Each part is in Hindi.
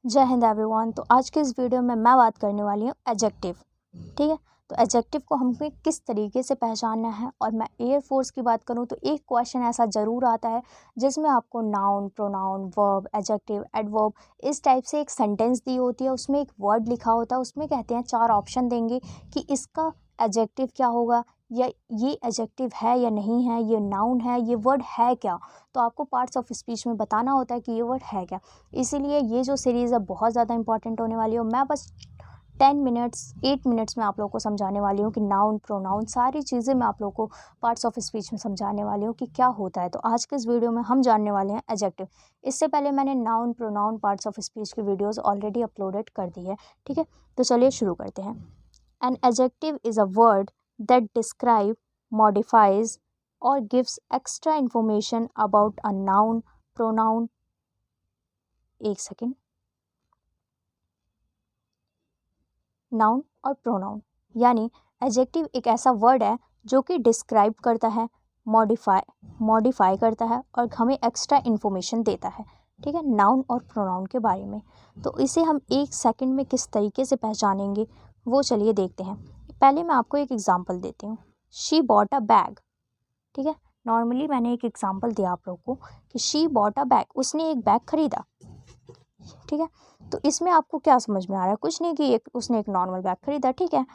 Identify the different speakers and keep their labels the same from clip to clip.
Speaker 1: जय हिंद एवरीवन। तो आज के इस वीडियो में मैं बात करने वाली हूँ एडजेक्टिव। ठीक है, तो एडजेक्टिव को हमें किस तरीके से पहचानना है। और मैं एयरफोर्स की बात करूँ तो एक क्वेश्चन ऐसा ज़रूर आता है जिसमें आपको noun, pronoun, verb, adjective, adverb इस टाइप से एक सेंटेंस दी होती है, उसमें एक वर्ड लिखा होता है, उसमें कहते हैं 4 ऑप्शन देंगे कि इसका एडजेक्टिव क्या होगा, या ये एडजेक्टिव है या नहीं है, ये नाउन है, ये वर्ड है क्या। तो आपको पार्ट्स ऑफ स्पीच में बताना होता है कि ये वर्ड है क्या। इसीलिए ये जो सीरीज़ है बहुत ज़्यादा इंपॉर्टेंट होने वाली है। मैं बस 8 मिनट्स में आप लोगों को समझाने वाली हूँ कि नाउन, प्रोनाउन सारी चीज़ें मैं आप लोगों को पार्ट्स ऑफ स्पीच में समझाने वाली हूँ कि क्या होता है। तो आज के इस वीडियो में हम जानने वाले हैं एडजेक्टिव। इससे पहले मैंने noun, pronoun, parts of speech की वीडियोज़ ऑलरेडी अपलोडेड कर दी है। ठीक है, तो चलिए शुरू करते हैं। An adjective is a word that describe, modifies और gives extra information about a noun, pronoun. एक सेकेंड। नाउन और प्रोनाउन यानी एडजेक्टिव एक ऐसा वर्ड है जो कि डिस्क्राइब करता है, मॉडिफाई करता है और हमें एक्स्ट्रा इन्फॉर्मेशन देता है। ठीक है, नाउन और प्रोनाउन के बारे में। तो इसे हम 1 सेकंड में किस तरीके से पहचानेंगे वो चलिए देखते हैं। पहले मैं आपको एक एग्जांपल देती हूँ। She bought a bag. ठीक है, नॉर्मली मैंने एक एग्जांपल दिया आप लोगों को कि शी बॉट अ बैग, उसने एक बैग खरीदा। ठीक है, तो इसमें आपको क्या समझ में आ रहा है? कुछ नहीं कि उसने एक नॉर्मल बैग खरीदा। ठीक है,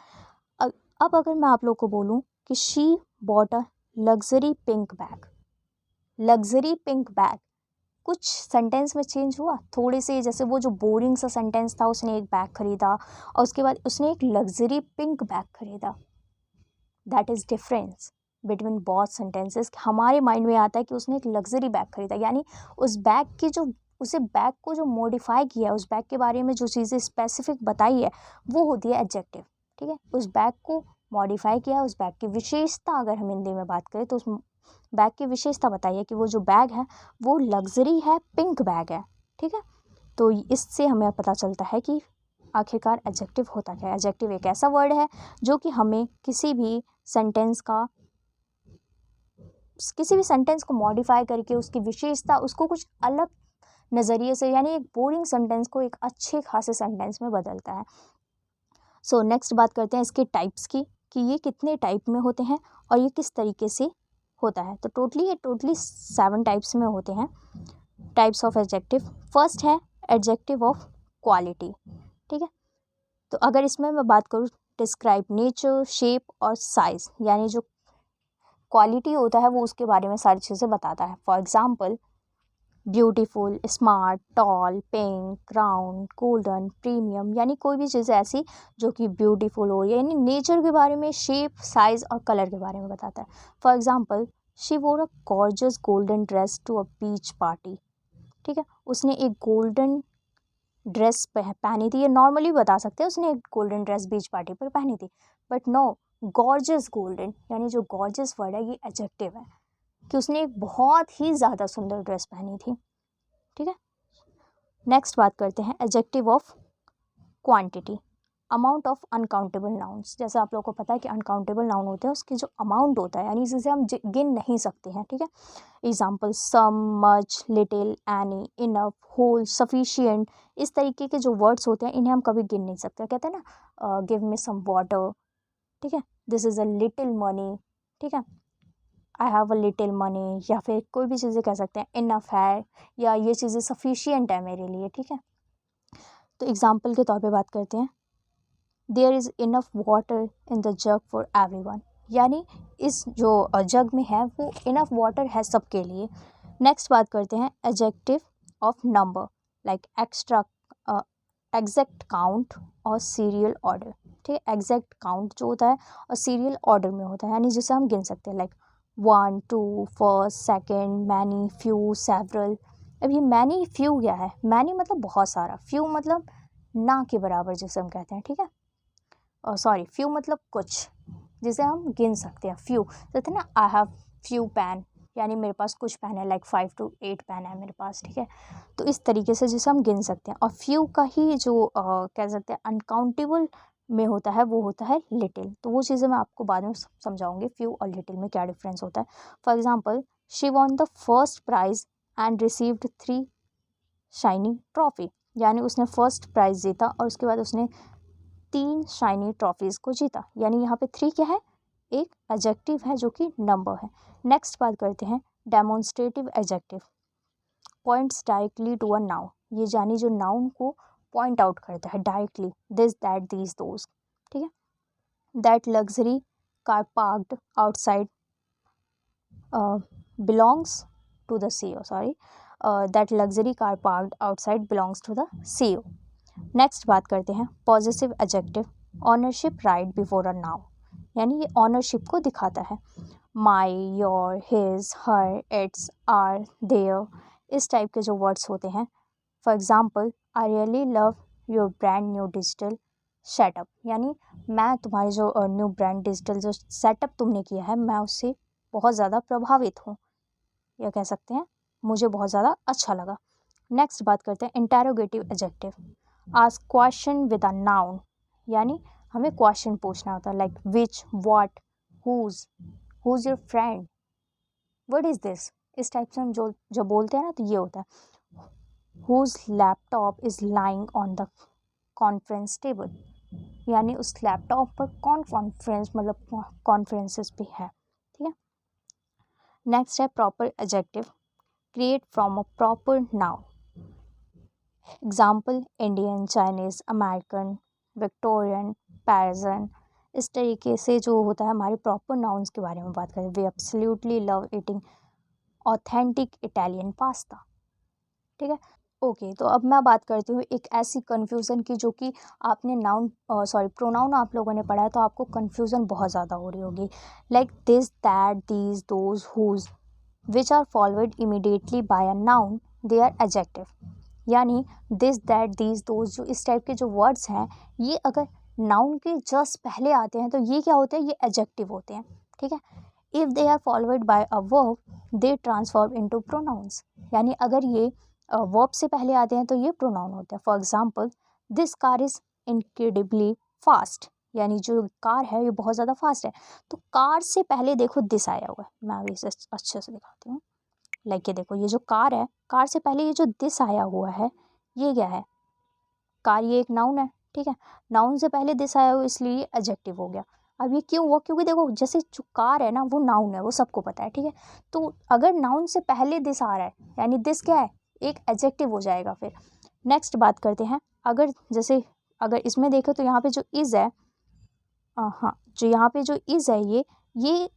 Speaker 1: अब अगर मैं आप लोग को बोलूँ कि she bought a luxury pink bag, luxury pink bag, कुछ सेंटेंस में चेंज हुआ थोड़े से। जैसे वो जो बोरिंग सा सेंटेंस था, उसने एक बैग खरीदा और उसके बाद उसने एक लग्जरी पिंक बैग खरीदा। That is difference between both sentences. हमारे माइंड में आता है कि उसने एक लग्जरी बैग खरीदा, यानी उस बैग की जो, उसे बैग को जो मॉडिफाई किया है, उस बैग के बारे में जो चीज़ें स्पेसिफिक बताई है वो होती है एडजेक्टिव। ठीक है, उस बैग को मॉडिफाई किया, उस बैग की विशेषता अगर हम हिंदी में बात करें तो उस बैग की विशेषता बताइए कि वो जो बैग है वो लग्जरी है, पिंक बैग है। ठीक है, तो इससे हमें पता चलता है कि आखिरकार एडजेक्टिव होता क्या है। एडजेक्टिव एक ऐसा वर्ड है जो कि हमें किसी भी सेंटेंस को मॉडिफाई करके उसकी विशेषता, उसको कुछ अलग नज़रिए से, यानी एक बोरिंग सेंटेंस को एक अच्छे खासे सेंटेंस में बदलता है। सो नेक्स्ट बात करते हैं इसके टाइप्स की कि ये कितने टाइप में होते हैं और ये किस तरीके से होता है। तो टोटली 7 टाइप्स में होते हैं। Types of adjective. फर्स्ट है एडजेक्टिव ऑफ क्वालिटी। ठीक है, तो अगर इसमें मैं बात करूँ, डिस्क्राइब नेचर, शेप और साइज, यानी जो क्वालिटी होता है वो उसके बारे में सारी चीज़ें बताता है। For example, beautiful, smart, tall, pink, round, golden, premium, यानी कोई भी चीज़ ऐसी जो कि ब्यूटीफुल हो, यानी नेचर के बारे में, शेप, साइज और कलर के बारे में बताता है। For example, she wore a gorgeous golden dress to a beach party. ठीक है, उसने एक गोल्डन ड्रेस पहनी थी। ये नॉर्मली बता सकते हैं उसने एक गोल्डन ड्रेस बीच पार्टी पर पहनी थी, बट नो, गॉर्जियस गोल्डन, यानी जो गॉर्जियस वर्ड है ये एडजेक्टिव है कि उसने एक बहुत ही ज़्यादा सुंदर ड्रेस पहनी थी। ठीक है, नेक्स्ट बात करते हैं adjective of quantity. Amount of uncountable nouns. जैसे आप लोगों को पता है कि अनकाउंटेबल नाउन होते हैं, उसकी जो अमाउंट होता है यानी जिसे हम गिन नहीं सकते हैं। ठीक है, example, some, much, little, any, enough, whole, sufficient. इस तरीके के जो वर्ड्स होते हैं इन्हें हम कभी गिन नहीं सकते। कहते हैं ना, गिव मी सम वाटर। ठीक है, this is a little money. ठीक है, I have a little money, या फिर कोई भी चीज़ें कह सकते हैं, इनफ है, या ये चीज़ें सफिशिएंट है मेरे लिए। ठीक है, तो एग्जाम्पल के तौर पे बात करते हैं, there is enough water in the jug for everyone, यानी इस जो जग में है वो इनफ वाटर है सबके लिए। नेक्स्ट बात करते हैं adjective of number, like extra, exact count और सीरियल ऑर्डर। ठीक है, एग्जैक्ट काउंट जो होता है और सीरियल ऑर्डर में होता है, यानी जिसे हम गिन सकते हैं, like 1, 2, first, second, many, few, several. अब ये मैनी फ्यू क्या है? मैनी मतलब बहुत सारा, फ्यू मतलब ना के बराबर जिसे हम कहते हैं। ठीक है, सॉरी, फ्यू मतलब कुछ, जिसे हम गिन सकते हैं। फ्यू कहते हैं ना, आई हैव फ्यू पेन, यानी मेरे पास कुछ पेन है, लाइक 5 to 8 पेन है मेरे पास। ठीक है, तो इस तरीके से जिसे हम गिन सकते हैं। और फ्यू का ही जो कह सकते हैं अनकाउंटेबल में होता है वो होता है लिटिल। तो वो चीज़ें मैं आपको बाद में समझाऊंगी फ्यू और लिटिल में क्या डिफरेंस होता है। For example, she won the first prize and received 3 shining trophy, यानी उसने फर्स्ट प्राइज़ जीता और उसके बाद उसने 3 शाइनी ट्रॉफीज़ को जीता। यानी यहाँ पे 3 क्या है, एक एडजेक्टिव है जो कि नंबर है। नेक्स्ट बात करते हैं demonstrative adjective, points directly to a noun. ये यानी जो नाउन को पॉइंट आउट करता है directly, this that these those, ठीक है। That luxury car parked outside belongs to the CEO, sorry, that luxury car parked outside belongs to the CEO। Next बात करते हैं positive adjective, ownership right before a noun, यानी ये ऑनरशिप को दिखाता है। My, your, his, her, its, our, there, इस टाइप के जो वर्ड्स होते हैं। For example, I really love your brand new digital setup, यानी मैं तुम्हारी जो न्यू ब्रांड डिजिटल जो सेटअप तुमने किया है, मैं उससे बहुत ज़्यादा प्रभावित हूँ, या कह सकते हैं मुझे बहुत ज़्यादा अच्छा लगा। नेक्स्ट बात करते हैं interrogative adjective, ask question with a noun, यानी हमें क्वेश्चन पूछना होता है, like which, what, whose your friend, what is this, इस टाइप से हम जो बोलते हैं ना, तो ये होता है whose laptop is lying on the conference table, यानी उस लैपटॉप पर कौन कॉन्फ्रेंस मतलब कॉन्फ्रेंसेस पे है, ठीक है। नेक्स्ट है proper adjective, create from a proper noun, example Indian, Chinese, American, Victorian, Parisian, इस तरीके से जो होता है हमारे प्रॉपर नाउन्स के बारे में बात करें। We absolutely love eating authentic Italian pasta, ठीक है। ओके, तो अब मैं बात करती हूँ एक ऐसी कन्फ्यूज़न की जो कि आपने नाउन प्रोनाउन आप लोगों ने पढ़ा है तो आपको कन्फ्यूज़न बहुत ज़्यादा हो रही होगी, like this, that, these, those, whose, which are followed immediately by a noun, they are adjective. यानी दिस, दैट, दीज, दोज, जो इस टाइप के जो वर्ड्स हैं, ये अगर नाउन के जस्ट पहले आते हैं तो ये क्या होते हैं, ये एडजेक्टिव होते हैं, ठीक है। If they are followed by a verb, they transform into pronouns, यानी अगर ये वर्ब से पहले आते हैं तो ये प्रोनाउन होते हैं। For example, this car is incredibly fast, यानी जो कार है ये बहुत ज़्यादा फास्ट है। तो कार से पहले देखो दिस आया हुआ है, मैं अभी इसे अच्छे से दिखाती हूँ। लाइक ये देखो, ये जो कार है, कार से पहले ये जो दिस आया हुआ है, ये क्या है, कार, ये एक नाउन है, ठीक है। नाउन से पहले दिस आया हुआ इसलिए ये एडजेक्टिव हो गया। अब ये क्यों हुआ, क्योंकि देखो जैसे जो कार है ना वो नाउन है, वो सबको पता है, ठीक है। तो अगर नाउन से पहले दिस आ रहा है यानी दिस क्या है, एक एडजेक्टिव हो जाएगा। फिर नेक्स्ट बात करते हैं, अगर जैसे अगर इसमें देखो तो यहाँ पे जो इज़ है, हाँ, जो यहाँ पे जो इज़ है ये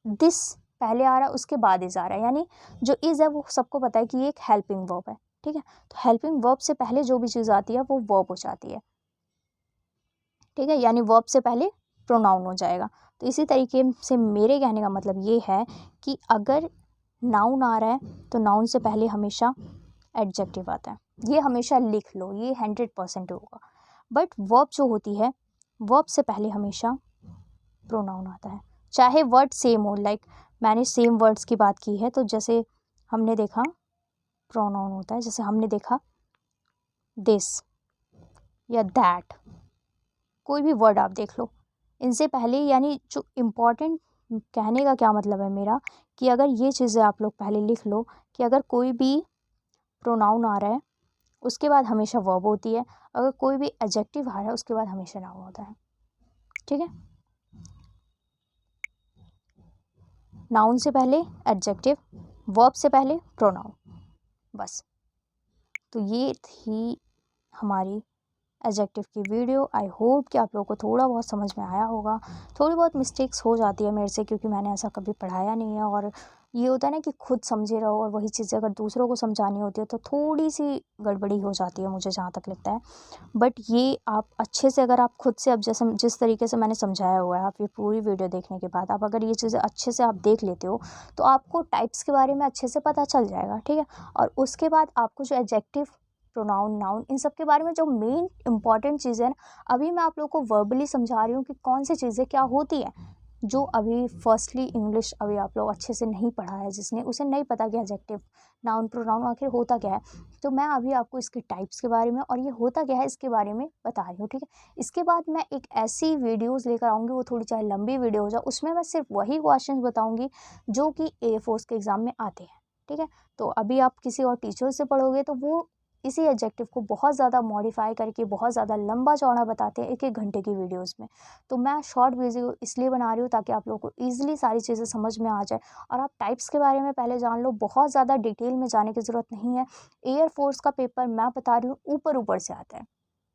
Speaker 1: दिस पहले आ रहा है उसके बाद इज़ आ रहा है, यानी जो इज़ है वो सबको पता है कि ये एक हेल्पिंग वर्ब है, ठीक है। तो हेल्पिंग वर्ब से पहले जो भी चीज़ आती है वो वर्ब हो जाती है, ठीक है, यानी वर्ब से पहले प्रोनाउन हो जाएगा। तो इसी तरीके से मेरे कहने का मतलब ये है कि अगर नाउन आ रहा है तो नाउन से पहले हमेशा एडजेक्टिव आता है, ये हमेशा लिख लो, ये 100% होगा। बट वर्ब जो होती है, वर्ब से पहले हमेशा प्रोनाउन आता है, चाहे वर्ड सेम हो। लाइक मैंने सेम वर्ड्स की बात की है, तो जैसे हमने देखा प्रोनाउन होता है, जैसे हमने देखा दिस या दैट, कोई भी वर्ड आप देख लो, इनसे पहले, यानी जो इम्पोर्टेंट कहने का क्या मतलब है मेरा, कि अगर ये चीज़ें आप लोग पहले लिख लो कि अगर कोई भी प्रोनाउन आ रहा है उसके बाद हमेशा वर्ब होती है, अगर कोई भी एडजेक्टिव आ रहा है उसके बाद हमेशा नाउन होता है, ठीक है। नाउन से पहले एडजेक्टिव, वर्ब से पहले प्रोनाउन, बस। तो ये थी हमारी एडजेक्टिव की वीडियो। आई होप कि आप लोगों को थोड़ा बहुत समझ में आया होगा। थोड़ी बहुत मिस्टेक्स हो जाती है मेरे से, क्योंकि मैंने ऐसा कभी पढ़ाया नहीं है, और ये होता है ना कि खुद समझे रहो और वही चीज़ें अगर दूसरों को समझानी होती है तो थोड़ी सी गड़बड़ी हो जाती है, मुझे जहाँ तक लगता है। बट ये आप अच्छे से, अगर आप खुद से, अब जैसे जिस तरीके से मैंने समझाया हुआ है, आप ये पूरी वीडियो देखने के बाद आप अगर ये चीज़ें अच्छे से आप देख लेते हो तो आपको टाइप्स के बारे में अच्छे से पता चल जाएगा, ठीक है। और उसके बाद आपको जो एडजेक्टिव, प्रोनाउन, नाउन, इन सब के बारे में जो मेन इंपॉर्टेंट चीज़ें हैं, अभी मैं आप लोगों को वर्बली समझा रही हूँ कि कौन सी चीज़ें क्या होती हैं, जो अभी फर्स्टली इंग्लिश अभी आप लोग अच्छे से नहीं पढ़ा है, जिसने उसे नहीं पता कि एडजेक्टिव, नाउन, प्रोनाउन आखिर होता क्या है। तो मैं अभी आपको इसके टाइप्स के बारे में और ये होता क्या है इसके बारे में बता रही हूँ, ठीक है। इसके बाद मैं एक ऐसी वीडियोज़ लेकर आऊँगी, वो थोड़ी चाहे लंबी वीडियो हो जाए, उसमें मैं सिर्फ वही क्वेश्चन बताऊँगी जो कि एयर फोर्स के एग्ज़ाम में आते हैं, ठीक है। तो अभी आप किसी और टीचर से पढ़ोगे तो वो इसी एडजेक्टिव को बहुत ज़्यादा मॉडिफाई करके बहुत ज़्यादा लंबा चौड़ा बताते हैं 1-1 घंटे की वीडियोज़ में। तो मैं शॉर्ट वीडियो इसलिए बना रही हूँ ताकि आप लोगों को ईज़िली सारी चीज़ें समझ में आ जाए और आप टाइप्स के बारे में पहले जान लो, बहुत ज़्यादा डिटेल में जाने की ज़रूरत नहीं है। एयरफोर्स का पेपर मैं बता रही हूँ ऊपर-ऊपर से आता है।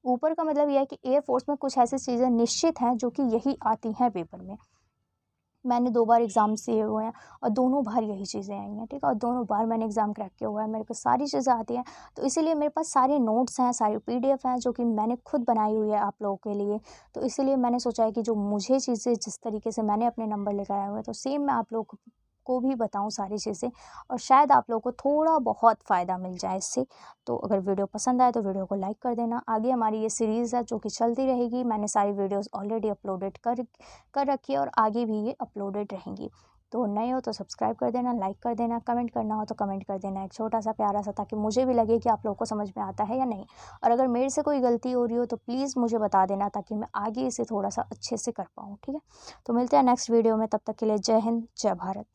Speaker 1: ऊपर का मतलब ये है कि एयरफोर्स में कुछ ऐसी चीज़ें निश्चित हैं जो कि यही आती हैं पेपर में। मैंने 2 बार एग्ज़ाम दिए हुए हैं और दोनों बार यही चीज़ें आई हैं, ठीक है? और दोनों बार मैंने एग्ज़ाम क्रैक किया हुआ है, मेरे को सारी चीज़ें आती हैं। तो इसीलिए मेरे पास सारे नोट्स हैं, सारी पीडीएफ हैं जो कि मैंने खुद बनाई हुई है आप लोगों के लिए। तो इसीलिए मैंने सोचा है कि जो मुझे चीज़ें जिस तरीके से मैंने अपने नंबर लेकर आए हुए हैं, तो सेम मैं आप लोगों को भी बताऊँ सारी चीज़ें और शायद आप लोगों को थोड़ा बहुत फ़ायदा मिल जाए इससे। तो अगर वीडियो पसंद आए तो वीडियो को लाइक कर देना। आगे हमारी ये सीरीज़ है जो कि चलती रहेगी। मैंने सारी वीडियोज़ ऑलरेडी अपलोडेड कर रखी है और आगे भी ये अपलोडेड रहेंगी। तो नए हो तो सब्सक्राइब कर देना, लाइक कर देना, कमेंट करना हो तो कमेंट कर देना एक छोटा-सा प्यारा-सा, ताकि मुझे भी लगे कि आप लोगों को समझ में आता है या नहीं। और अगर मेरे से कोई गलती हो रही हो तो प्लीज़ मुझे बता देना ताकि मैं आगे इसे थोड़ा-सा अच्छे से कर पाऊँ, ठीक है? तो मिलते हैं नेक्स्ट वीडियो में, तब तक के लिए जय हिंद, जय भारत।